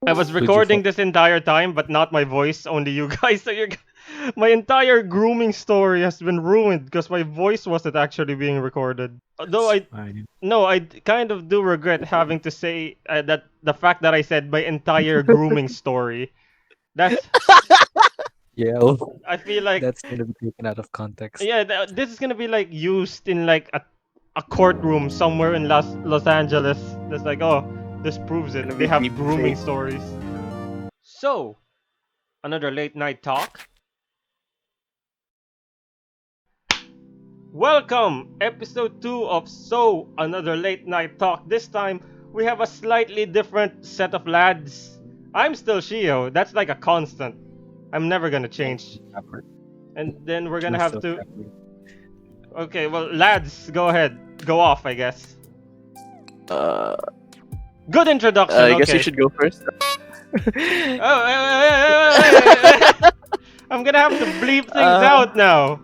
I was Who'd you recording fuck? this entire time, but not my voice, only you guys. So my entire grooming story has been ruined because my voice wasn't actually being recorded. Although It's I fine. no, I kind of do regret having to say that the fact that I said my entire grooming story. That's Yeah, well, I feel like that's gonna be taken out of context. yeah, this is gonna be like used in like a courtroom somewhere in Los Angeles. That's like, oh, this proves Gonna it. They be have deep grooming fake. stories. So, another late night talk. Welcome, episode 2 of So Another Late Night Talk. This time we have a slightly different set of lads. I'm still Shio. That's like a constant. I'm never gonna Yeah, change. Capper. And then we're gonna You're have still to. Capper. Okay, well, lads, go ahead. Go off, I guess. Uh, Good introduction. I guess you Okay. should go first. Oh, wait. I'm gonna have to bleep things uh, out now.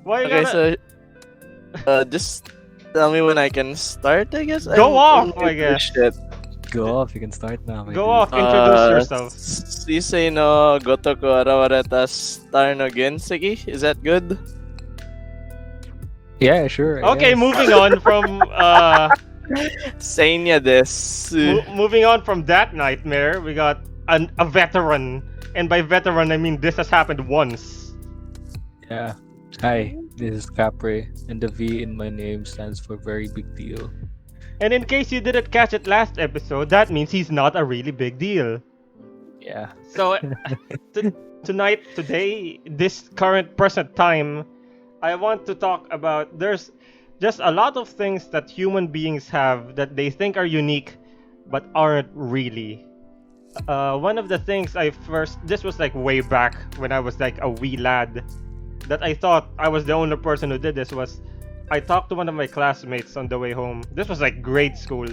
Why you okay, gotta so just tell me when I can start. I guess go I'm off? new I to this guess. shit. Go off. You can start now, my Go dude. off. Introduce yourself. Sisei no gotoku arawareta star no genseki. Is that good? Yeah, sure. Okay, Yes. moving on from Seinya desu. moving on from that nightmare, we got a veteran, and by veteran I mean this has happened once. Yeah. Hi, this is Capre, and the V in my name stands for very big deal. And in case you didn't catch it last episode, that means he's not a really big deal. Yeah. So today, this current present time, I want to talk about there's just a lot of things that human beings have that they think are unique but aren't really. One of the things this was like way back when I was like a wee lad, that I thought I was the only person who did this was I talked to one of my classmates on the way home. This was like grade school,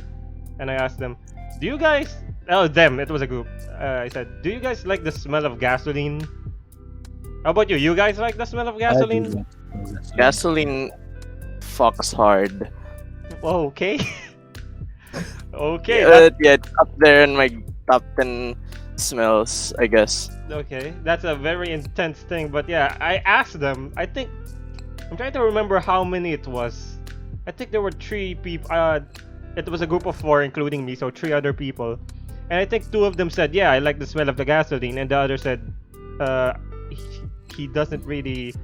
and I asked them, "Do you guys?" Oh, them. It was a group. I said, "Do you guys like the smell of gasoline?" How about you? You guys like the smell of I do gasoline? like gasoline. Gasoline fucks hard. Okay. Okay. Yeah, it's up there in my top 10 smells, I guess. Okay. That's a very intense thing. But yeah, I asked them. I think I'm trying to remember how many it was. I think there were 3 people. It was a group of 4, including me, so 3 other people. And I think 2 of them said, "Yeah, I like the smell of the gasoline," and the other said, uh, he doesn't really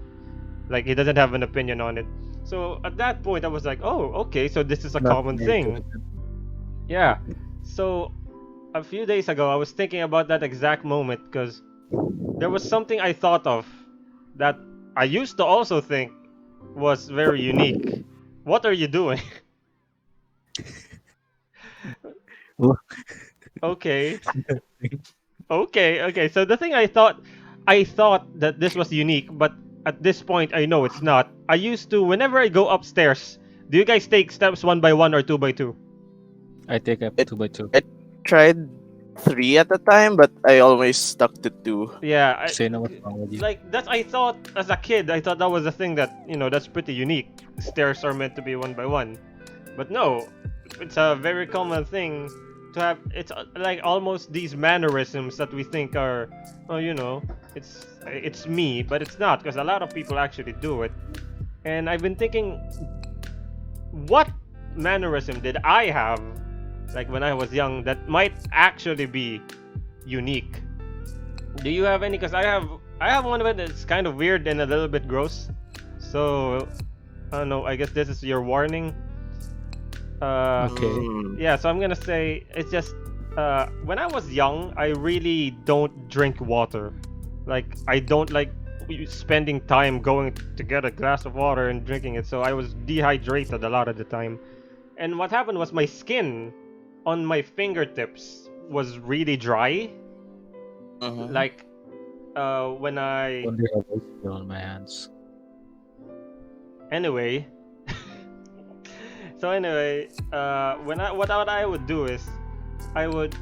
like. He doesn't have an opinion on it. So at that point, I was like, "Oh, okay, so this is a Not common very thing." good. Yeah. So a few days ago, I was thinking about that exact moment because there was something I thought of that I used to also think was very unique. What are you doing? Well, Okay. Okay. So the thing I thought that this was unique, but at this point I know it's not. I used to whenever I go upstairs. Do you guys take steps 1 by 1 or 2 by 2? I take up It 2 by 2. I tried 3 at a time, but I always stuck to 2. Yeah, Say no, what's wrong with you? like that's I thought as a kid. I thought that was a thing that that's pretty unique. Stairs are meant to be 1 by 1, but no, it's a very common thing to have. It's like almost these mannerisms that we think are, oh, it's me, but it's not because a lot of people actually do it. And I've been thinking, what mannerism did I have, like when I was young, that might actually be unique? Do you have any? Because I have one of it that's kind of weird and a little bit gross. So I don't know. I guess this is your warning. Okay. Yeah. So I'm gonna say it's just when I was young, I really don't drink water. Like I don't like spending time going to get a glass of water and drinking it. So I was dehydrated a lot of the time. And what happened was my skin on my fingertips was really dry. Mhm. Like when I Wonder how I feel on my hands. anyway. So anyway, what I would do is I would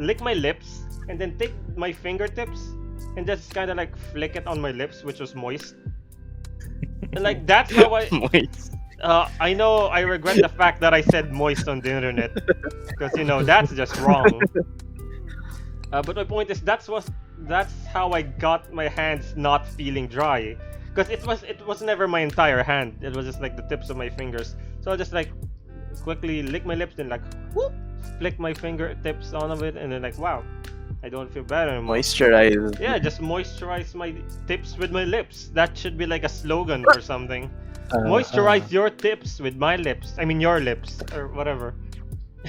lick my lips and then take my fingertips and just kind of like flick it on my lips, which was moist. And like that's how I Moist. I know I regret the fact that I said moist on the internet because that's just wrong. But my point is that's how I got my hands not feeling dry, because it was never my entire hand. It was just like the tips of my fingers. So I just like quickly lick my lips and like whoop, flick my fingertips on of it, and then like wow, I don't feel bad anymore. Moisturize. Yeah, just moisturize my tips with my lips. That should be like a slogan for something. Moisturize your tips with my lips. I mean your lips or whatever.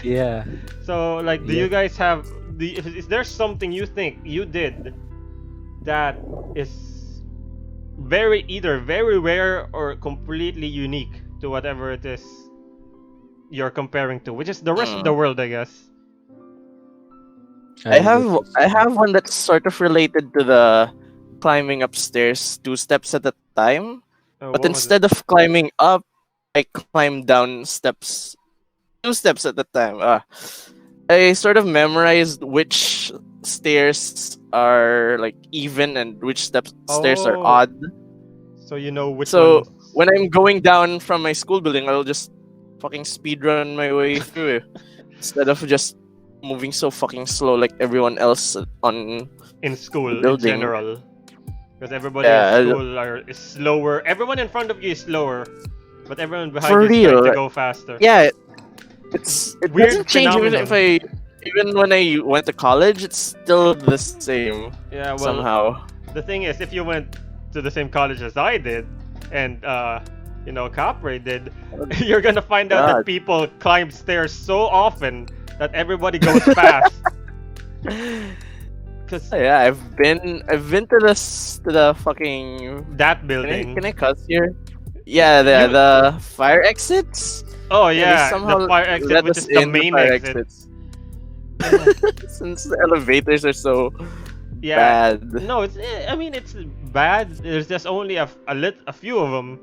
Yeah. So like, do Yeah. you guys have is there something you think you did that is either very rare or completely unique to whatever it is you're comparing to, which is the rest of the Hmm. world, I guess? I This have is I have one that's sort of related to the climbing upstairs 2 steps at a time. Oh, But what was it? instead of climbing up, I climb down steps 2 steps at a time. I sort of memorized which stairs are like even and which stairs are Oh, odd. so you know which So ones. when I'm going down from my school building, I'll just fucking speedrun my way through it instead of just moving so fucking slow like everyone else on In the school in building. general, because everybody in Yeah, school is slower. Everyone in front of you is slower, but everyone behind for you is trying to real. go faster. Yeah, it Weird doesn't change phenomenon. even when I went to college, it's still the same Yeah, well, somehow. the thing is, if you went to the same college as I did, and Capre did, you're gonna find out that God. people climb stairs so often that everybody goes fast. Cause Yeah, I've been to the fucking that can I building, cuss here? Yeah, you. the fire exits. Oh Yeah, they yeah, the somehow fire exit, let which us is the in the main fire exit. exits. Yeah, Since the elevators are so yeah. bad. No, I mean, it's bad. There's just only a few of them,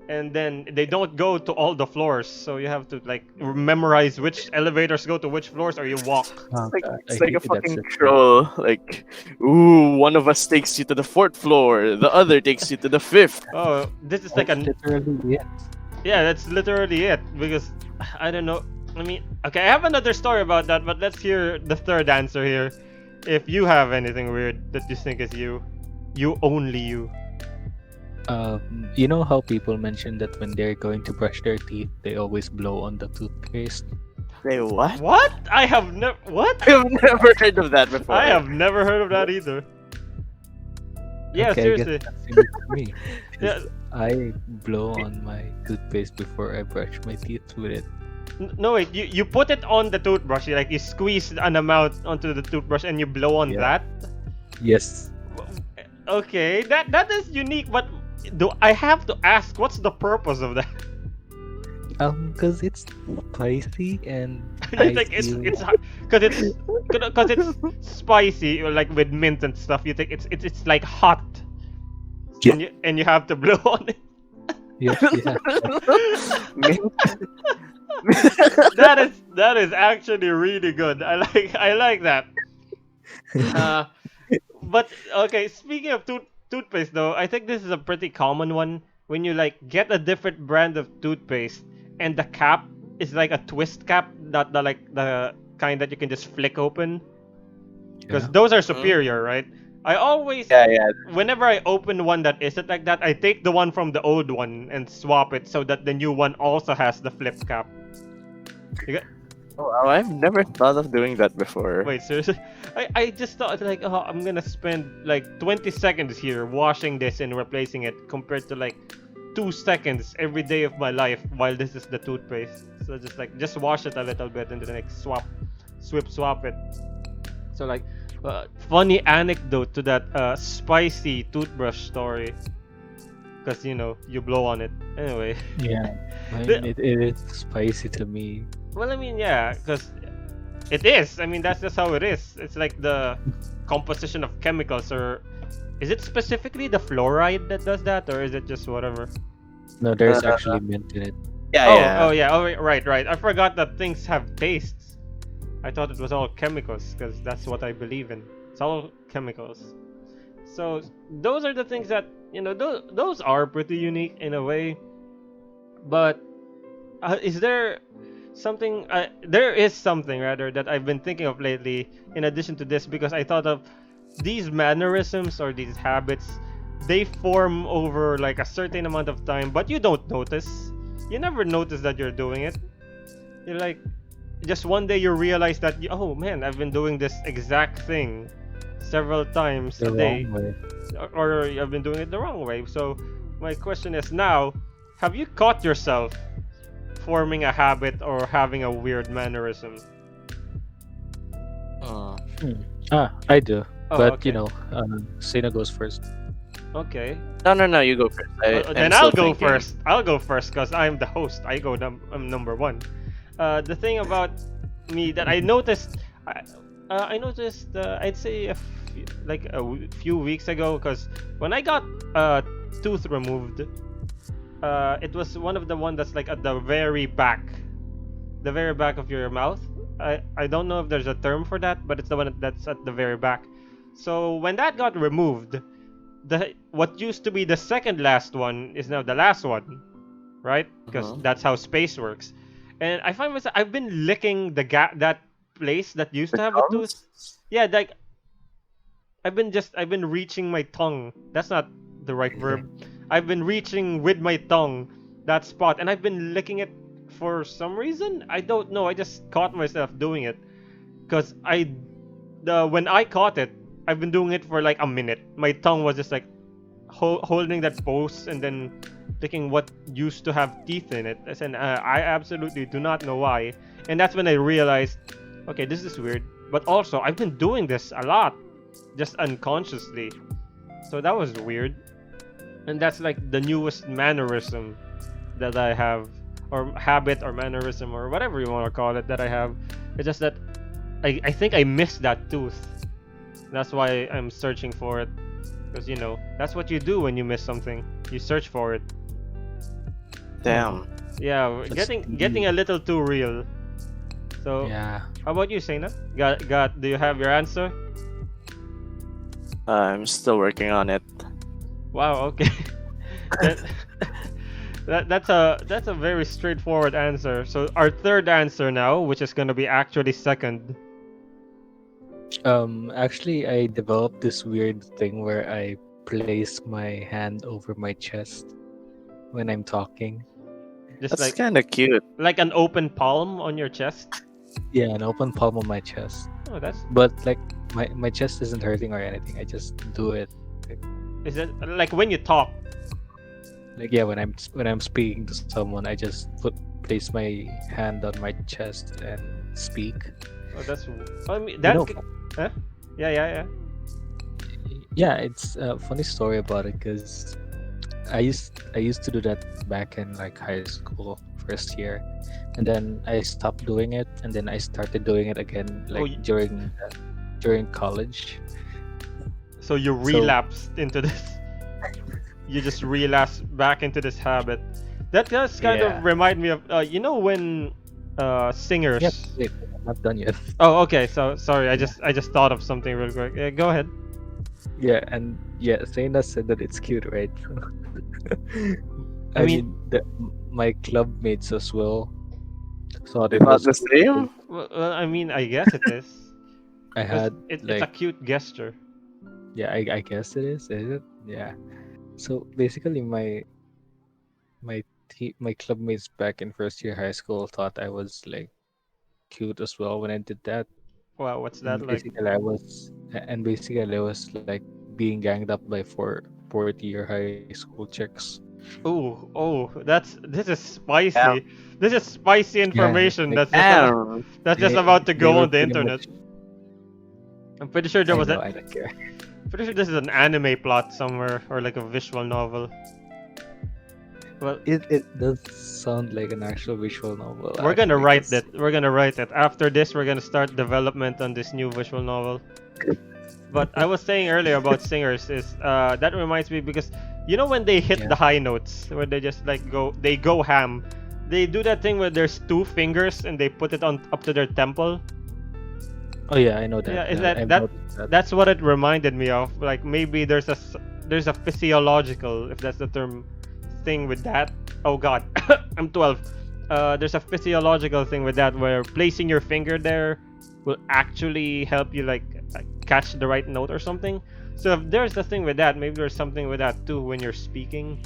and then they don't go to all the floors, so you have to like memorize which elevators go to which floors, or you walk. oh Like god, I it's like a hate that fucking system. troll. Like, ooh, one of us takes you to the fourth floor, the other takes you to the fifth. Oh, this is like That's a literally it. yeah, that's literally it. Because I don't know. I mean, okay, I have another story about that, but let's hear the third answer here. If you have anything weird that you think is you only you. You know how people mention that when they're going to brush their teeth, they always blow on the toothpaste? Say what? What? I have never. What? I've never heard of that before. I have never heard of that either. Yeah, Okay, I guess seriously. that's unique to me. 'Cause Yeah. I blow on my toothpaste before I brush my teeth with it. No, wait. You put it on the toothbrush. You squeeze an amount onto the toothbrush and you blow on Yeah. that. Yes. Okay, that is unique. But do I have to ask what's the purpose of that? Because it's spicy and You I think it's feel because it's spicy or like with mint and stuff. You think it's like hot, yeah, and you have to blow on it. yeah, yeah. That is actually really good. I like that. Uh, but okay. Speaking of toothpaste, though, I think this is a pretty common one when you like get a different brand of toothpaste and the cap is like a twist cap, not the kind that you can just flick open. Because Yeah. those are Mhm. superior, right? I always, Yeah, yeah. whenever I open one that isn't like that, I take the one from the old one and swap it so that the new one also has the flip cap. You get, Oh, wow, I've never thought of doing that before. wait, seriously? I just thought like, oh, I'm gonna spend like 20 seconds here washing this and replacing it compared to like 2 seconds every day of my life while this is the toothpaste. So just wash it a little bit and then like swap it. So like, funny anecdote to that spicy toothbrush story, because you blow on it. Anyway, Yeah. I The- mean, it is spicy to me. well, I mean, yeah, because it is. I mean, that's just how it is. It's like the composition of chemicals, or is it specifically the fluoride that does that, or is it just whatever? No, there's Uh, actually mint in it. Yeah, Oh, yeah. oh yeah, oh right. I forgot that things have tastes. I thought it was all chemicals because that's what I believe in. It's all chemicals. So those are the things that those are pretty unique in a way. But is there something? There is something rather that I've been thinking of lately. In addition to this, because I thought of these mannerisms or these habits, they form over like a certain amount of time, but you don't notice. You never notice that you're doing it. You're like, just one day you realize that, oh man, I've been doing this exact thing several times The a day, wrong way. or I've been doing it the wrong way. So my question is now, have you caught yourself forming a habit or having a weird mannerism? Uh, Hmm. I do. Oh, But okay. Sina goes first. Okay. no, you go first. I'm Then I'll still go thinking. first. I'll go first because I'm the host. I'm number one. The thing about me that I noticed, I noticed, I'd say like few weeks ago, because when I got a tooth removed, it was one of the one that's like at the very back of your mouth. I don't know if there's a term for that, but it's the one that's at the very back. So when that got removed, the what used to be the second last one is now the last one, right? Because Uh-huh. that's how space works. And I find myself I've been licking the that place that used The to have a tooth. gums? Yeah, like I've been reaching my tongue. That's not the right verb. I've been reaching with my tongue that spot, and I've been licking it for some reason. I don't know. I just caught myself doing it because the when I caught it, I've been doing it for like a minute. My tongue was just like holding that pose and then licking what used to have teeth in it. And I absolutely do not know why. And that's when I realized, okay, this is weird. But also, I've been doing this a lot, just unconsciously. So that was weird. And that's like the newest mannerism that I have, or habit, or mannerism, or whatever you want to call it, that I have. It's just that I think I missed that tooth. That's why I'm searching for it. Because, that's what you do when you miss something. You search for it. Oh, Damn. Yeah, that's getting deep. a little too real. So, Yeah. how about you, Sena? Do you have your answer? I'm still working on it. Wow, okay. that, that's a very straightforward answer. So our third answer now, which is gonna be actually second. Actually, I developed this weird thing where I place my hand over my chest when I'm talking. Just That's kind of cute. like an open palm on your chest. Yeah, an open palm on my chest. Oh, that's But like my chest isn't hurting or anything. I just do it. is that like when you talk? Like yeah, when I'm speaking to someone, I just place my hand on my chest and speak. Oh, that's. I mean, You know, Huh? Yeah, yeah, yeah. yeah, it's a funny story about it because I used to do that back in like high school first year, and then I stopped doing it, and then I started doing it again Oh, like during college. so you So relapsed into this. You just relapse back into this habit. That does kind yeah, of remind me of when yeah. singers. Wait, I'm not done yet. Oh, okay. So sorry, Yeah, I just thought of something real quick. Yeah, go ahead. yeah, and yeah. Zaina said that it's cute, right? I I mean, mean, my club mates as well thought It's it not was the cute because same? I mean, I guess it is, I because had it's a like cute gesture. yeah, I guess it is it? Yeah. So basically, my clubmates back in first year high school thought I was like cute as well when I did that, Wow, what's that and like? basically I was like being ganged up by fourth year high school chicks. Oh, this is Damn. spicy. This is spicy Yeah, information. like Damn. That's just about to they go were on the pretty internet. much. I'm pretty sure there was a. I don't care. Pretty sure this is an anime plot somewhere or like a visual novel. Well, It does sound like an actual visual novel we're gonna actually, write because that. We're gonna write it. After this, we're gonna start development on this new visual novel. But I was saying earlier about singers is that reminds me because when they hit yeah. the high notes where they just like go ham. They do that thing where there's two fingers and they put it on up to their temple. Oh yeah, I know that. Yeah, is that I've noticed that. that's what it reminded me of. Like maybe there's a physiological, if that's the term, thing with that. Oh God, I'm 12. There's a physiological thing with that where placing your finger there will actually help you like catch the right note or something. So if there's a thing with that, maybe there's something with that too when you're speaking.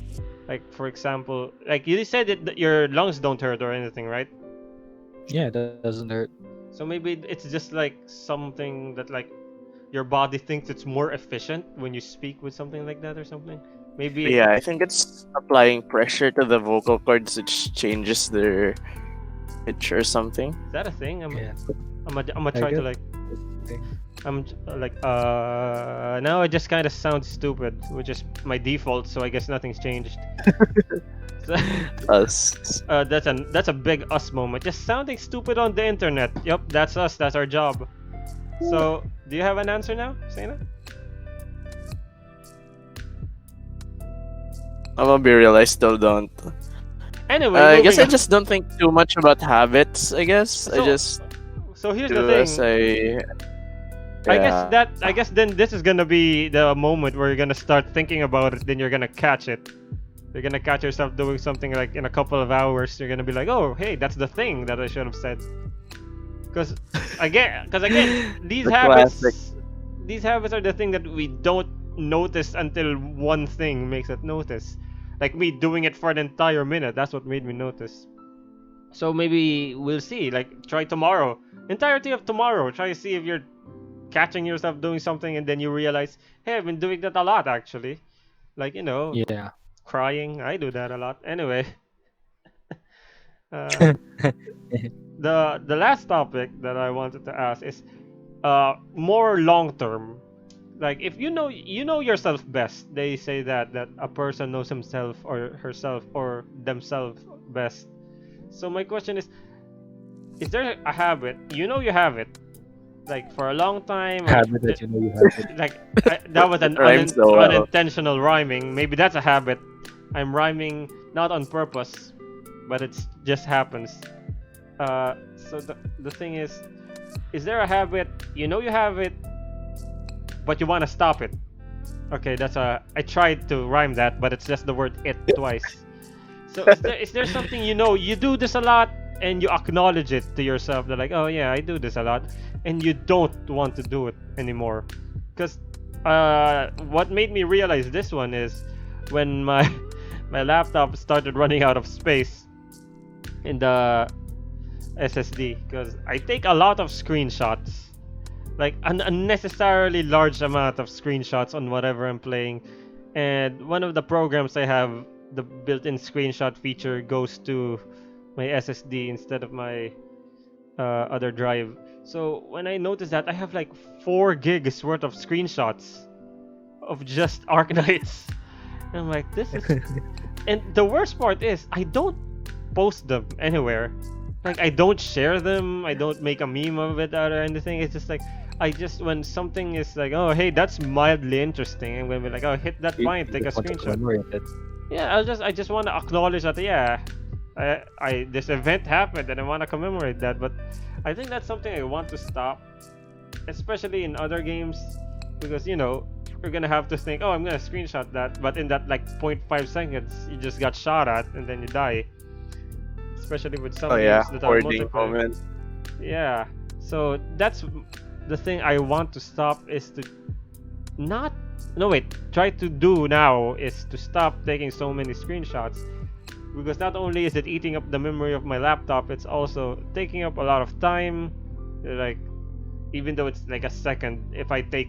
Like for example, like you said that your lungs don't hurt or anything, right? Yeah, it doesn't hurt. So maybe it's just like something that like your body thinks it's more efficient when you speak with something like that or something. Maybe Yeah, I think it's applying pressure to the vocal cords, which changes their pitch or something. is that a thing? Yeah, I'm gonna I try to guess like that's the thing. like now it just kind of sounds stupid, which is my default. So I guess nothing's changed. So, Us. that's a big us moment. Just sounding stupid on the internet. Yep, that's us. That's our job. So do you have an answer now, Sena? I'm gonna be real, I still don't. Anyway, I guess moving I on. just don't think too much about habits, I guess. I So just so here's the do as thing. I. I Yeah. guess then this is gonna be the moment where you're gonna start thinking about it. Then you're gonna catch it. You're gonna catch yourself doing something like in a couple of hours. You're gonna be like, oh, hey, that's the thing that I should have said. Because again, The classic. these habits are the thing that we don't notice until one thing makes it notice. Like me doing it for an entire minute. That's what made me notice. So maybe we'll see. Like try tomorrow. Entirety of tomorrow. Try to see if you're catching yourself doing something and then you realize, hey, I've been doing that a lot actually. Like, Yeah. crying. I do that a lot. Anyway, uh, the last topic that I wanted to ask is more long term. Like if you know yourself best. They say that a person knows himself or herself or themselves best. So my question is there a habit you have it like for a long time or Habit that you know you have it. like that was an Rhymes so well. unintentional rhyming. Maybe that's a habit. I'm rhyming not on purpose, but it just happens. So the thing is there a habit you have it, but you want to stop it? Okay, I tried to rhyme that, but it's just the word it twice. So is there something you do this a lot and you acknowledge it to yourself? They're like, oh yeah, I do this a lot, and you don't want to do it anymore. Because what made me realize this one is when my my laptop started running out of space in the SSD. Because I take a lot of screenshots, like an unnecessarily large amount of screenshots on whatever I'm playing, and one of the programs I have, the built-in screenshot feature goes to my SSD instead of my other drive. So when I noticed that I have like 4 gigs worth of screenshots of just Arknights, and I'm like, this is. And the worst part is I don't post them anywhere. Like I don't share them. I don't make a meme of it or anything. It's just like I just when something is like, oh hey, that's mildly interesting, I'm gonna be like, oh hit that You, point, you take a just want to screenshot. commemorate it. Yeah, I just want to acknowledge that yeah, I this event happened and I want to commemorate that. But I think that's something I want to stop, especially in other games, because you're gonna have to think, oh I'm gonna screenshot that, but in that like 0.5 seconds you just got shot at and then you die. Especially with Oh some yeah, games that are hoarding multiplayer. moment. Yeah. So that's the thing I want to stop is to not no wait try to do now is to stop taking so many screenshots, because not only is it eating up the memory of my laptop, it's also taking up a lot of time. Like even though it's like a second, if I take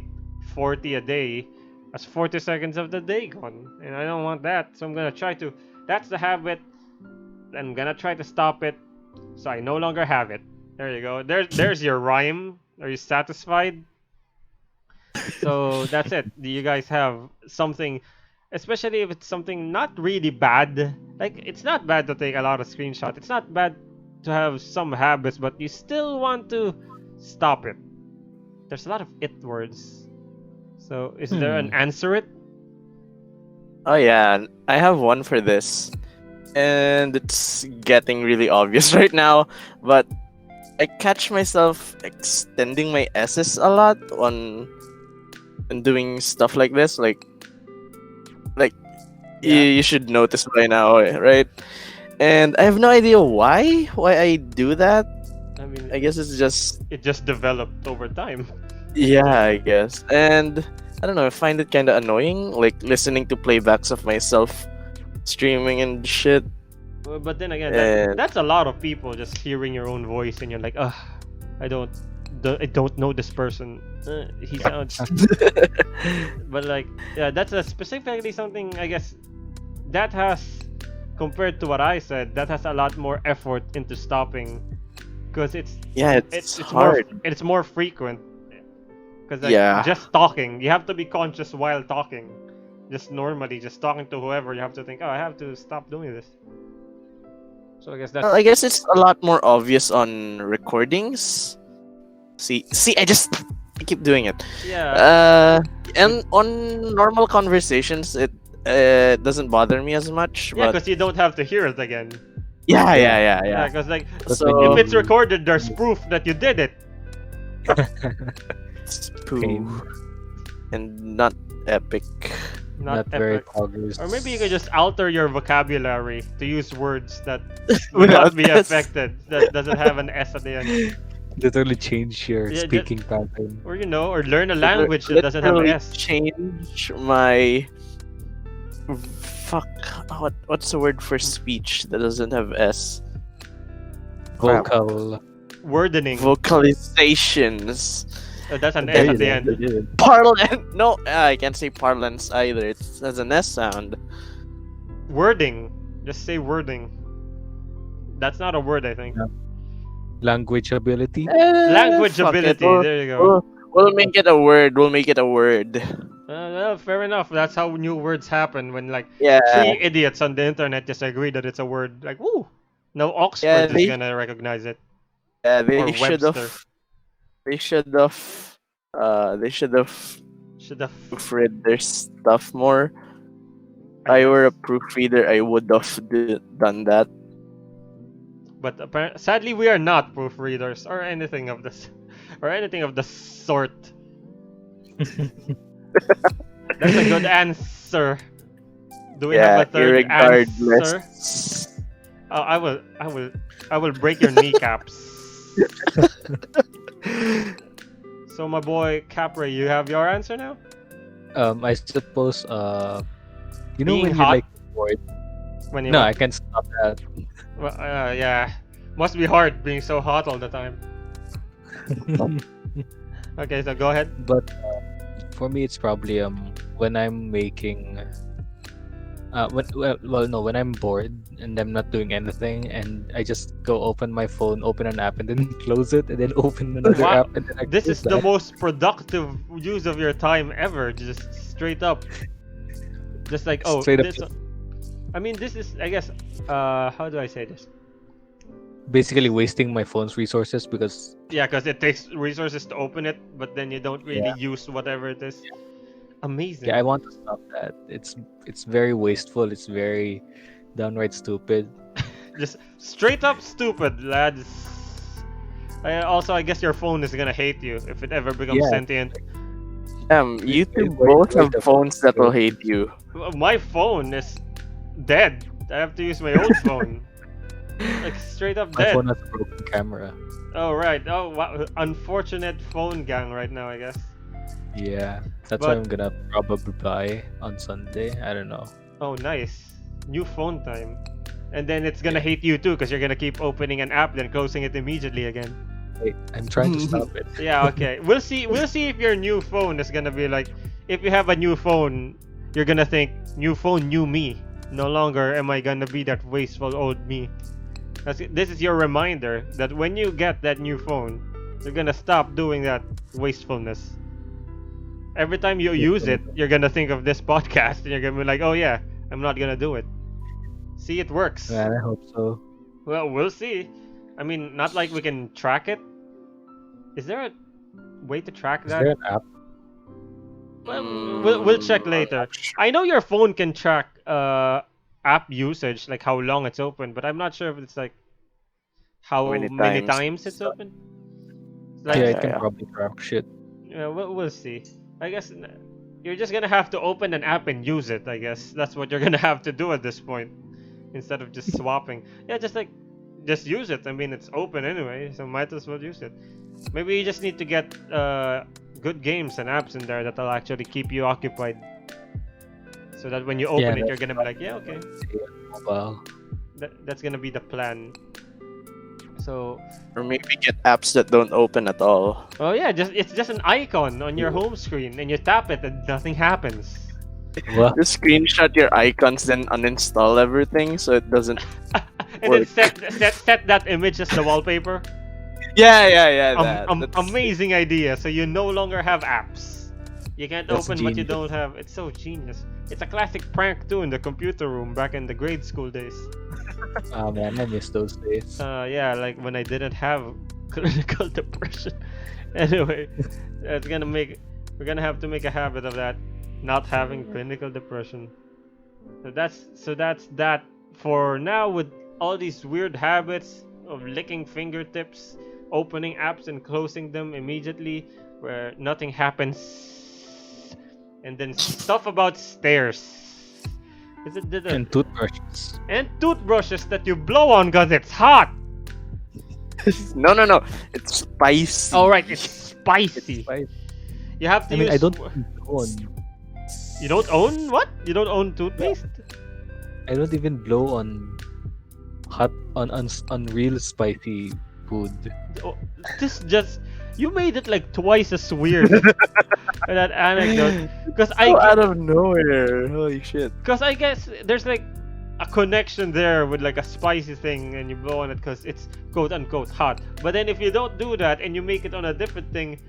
40 a day, that's 40 seconds of the day gone, and I don't want that. So I'm gonna try to. That's the habit. I'm gonna try to stop it, so I no longer have it. There you go. There's your rhyme. Are you satisfied? So that's it. Do you guys have something, especially if it's something not really bad? Like it's not bad to take a lot of screenshots. It's not bad to have some habits, but you still want to stop it. There's a lot of it words. So is there an Hmm. answer it? Oh yeah, I have one for this, and it's getting really obvious right now. But I catch myself extending my S's a lot on and doing stuff like this, like Yeah. You should notice by now, right? And I have no idea why I do that. I mean, I guess it's just it just developed over time. yeah, I guess. And I don't know, I find it kind of annoying, like listening to playbacks of myself streaming and shit. But then again, And that's a lot of people just hearing your own voice, and you're like, ugh, I don't, I don't know this person. He sounds, but like, yeah, that's a specifically something I guess that has, compared to what I said, that has a lot more effort into stopping, because yeah, it's it's it's more hard. it's more frequent. Because like Yeah. just talking, you have to be conscious while talking. Just normally, just talking to whoever, you have to think, oh, I have to stop doing this. So I guess Well, that's I guess it's a lot more obvious on recordings. See, I keep doing it. yeah. Uh, and on normal conversations, it doesn't bother me as much. Yeah, But because you don't have to hear it again. yeah, Yeah. yeah, yeah, Yeah, yeah. because like But when if So it's you recorded, there's proof that you did it. it's pain, poo and not epic. Not not very epic. progress. Or maybe you could just alter your vocabulary to use words that will not Without be this. affected. That doesn't have an S at the end. Literally change your Yeah, speaking pattern. or or learn a language that doesn't have Literally S. change my fuck. What's the word for speech that doesn't have S? Crap. Vocal. Wordening. Vocalizations. That's an There S you at the go. end. You did it. Parlant. No, I can't say parlance either. It has an S sound. Wording. Just say wording. That's not a word, I think. Yeah. Language ability. Language Fuck it. ability. There you go. We'll make it a word. We'll make it a word. Well, fair enough. That's how new words happen when like Yeah. three idiots on the internet just agree that it's a word. Like, woo! Now Yeah. Oxford is gonna recognize it, or They should Webster. have. They should have. They should have Should have. proofread their stuff more. I I were a guess. proofreader, I would have done that. But sadly, we are not proofreaders or anything of this, or anything of the sort. That's a good answer. Do we have Yeah, a third answer? irregardless. Oh, I will break your kneecaps. So my boy Capri, you have your answer now? I suppose. You know Being when hot? you're like bored. When you No, what? I can't stop that. Well, yeah. Must be hard being so hot all the time. Okay, so go ahead. But for me, it's probably when I'm making. When I'm bored and I'm not doing anything, and I just go open my phone, open an app, and then close it, and then open another Wow, app, and then I this close is the that. most productive use of your time ever. Just straight up. Just like, oh, Straight up, this. I mean, this is, I guess, how do I say this? basically wasting my phone's resources because Yeah, because it takes resources to open it, but then you don't really use whatever it is. Amazing. I want to stop that. It's very wasteful. It's very downright stupid. Just straight up stupid, lads. I guess your phone is gonna hate you if it ever becomes Yeah. sentient. You two Wait, both wait, have the- phones that will hate you. My phone is dead. I have to use my old phone. Like straight up My dead. phone has a broken camera. Oh right. Oh wow. Unfortunate phone gang right now, I guess. Yeah, that's But- what I'm gonna probably buy on Sunday. I don't know. Oh nice. New phone time. And then it's gonna hate you too, because you're gonna keep opening an app then closing it immediately again. Wait, I'm trying to stop it. Yeah, okay. We'll see if your new phone is gonna be like, if you have a new phone, you're gonna think, new phone, new me. No longer am I gonna be that wasteful old me. This is your reminder that when you get that new phone, you're gonna stop doing that wastefulness. Every time you use it, you're gonna think of this podcast and you're gonna be like, oh yeah, I'm not gonna do it. See, it works. Man, I hope so. Well, we'll see. I mean, not like we can track it. Is there a way to track Is that? there an app? Well, we'll check later. I know your phone can track app usage, like how long it's open, but I'm not sure if it's like how Many many times. times it's open. Like, Yeah, Yeah, it can yeah. probably track shit. yeah, we'll see. I guess you're just gonna have to open an app and use it. I guess that's what you're gonna have to do at this point, instead of just swapping. Yeah, just use it. I mean, it's open anyway, so might as well use it. Maybe you just need to get good games and apps in there that'll actually keep you occupied, so that when you open it, you're gonna be like, yeah, okay. Well, That's gonna be the plan. So, Or maybe get apps that don't open at all. oh yeah, it's just an icon on your home screen, and you tap it, and nothing happens. well, Just screenshot your icons, then uninstall everything so it doesn't. And then set that image as the wallpaper. Yeah. That's- Amazing idea. So you no longer have apps. You can't That's open what you genius. don't have. It's so genius. It's a classic prank too in the computer room back in the grade school days. ah man, I miss those days. Yeah, like when I didn't have clinical depression. Anyway, we're gonna have to make a habit of that, not having clinical depression. So that's that for now. With all these weird habits of licking fingertips, opening apps and closing them immediately, where nothing happens, and then stuff about stairs. Is it And toothbrushes. and toothbrushes that you blow on because it's hot. No. It's spicy. All right, it's spicy. Spicy. You have to I mean, use. I don't own. You don't own what? You don't own toothpaste? I don't even blow on hot on real spicy food. Oh, this just you made it like twice as weird. That anecdote, because Out of nowhere. Holy shit. I guess there's like a connection there with like a spicy thing, and you blow on it because it's quote unquote hot. But then if you don't do that and you make it on a different thing,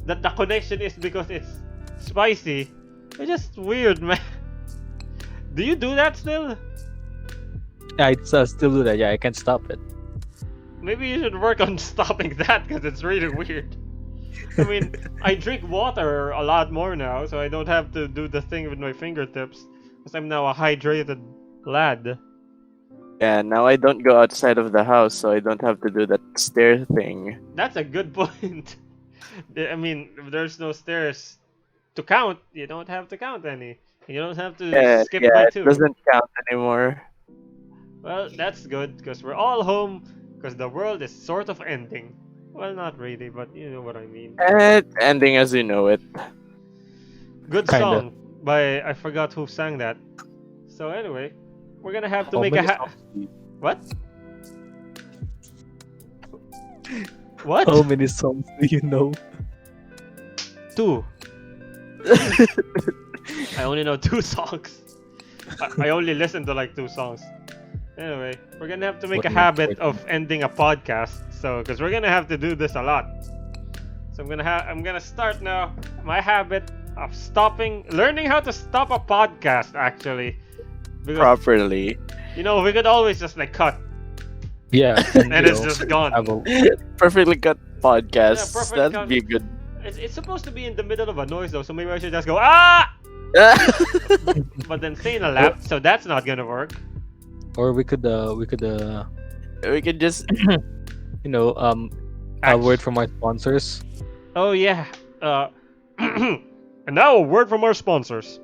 that the connection is because it's spicy, it's just weird, man. Do you do that still? I still do that. Yeah, I can't stop it. Maybe you should work on stopping that because it's really weird. I mean, I drink water a lot more now, so I don't have to do the thing with my fingertips because I'm now a hydrated lad. Yeah, now I don't go outside of the house, so I don't have to do that stair thing. That's a good point. I mean, if there's no stairs to count, you don't have to count any. You don't have to skip by It two. doesn't count anymore. Well, that's good because we're all home because the world is sort of ending. Well, not really, but you know what I mean. It's ending as you know it. Good Kinda. song by I forgot who sang that. So anyway, we're gonna have to How make a many songs do you- what? What? How many songs do you know? 2. I only know 2 songs. I only listen to like 2 songs. Anyway, we're gonna have to make What a do you habit think? of ending a podcast. So, because we're gonna have to do this a lot. So I'm gonna start now my habit of learning how to stop a podcast actually. Because Properly. you know we could always just like cut Yeah, and you it's know, just gone. have a- Perfectly cut podcast. Yeah, perfect That'd cut. be good. It's supposed to be in the middle of a noise though, so maybe I should just go ah. But then Sana laughed, so that's not gonna work. or we could We could just you know a word from our sponsors. Oh yeah. And now a word from our sponsors.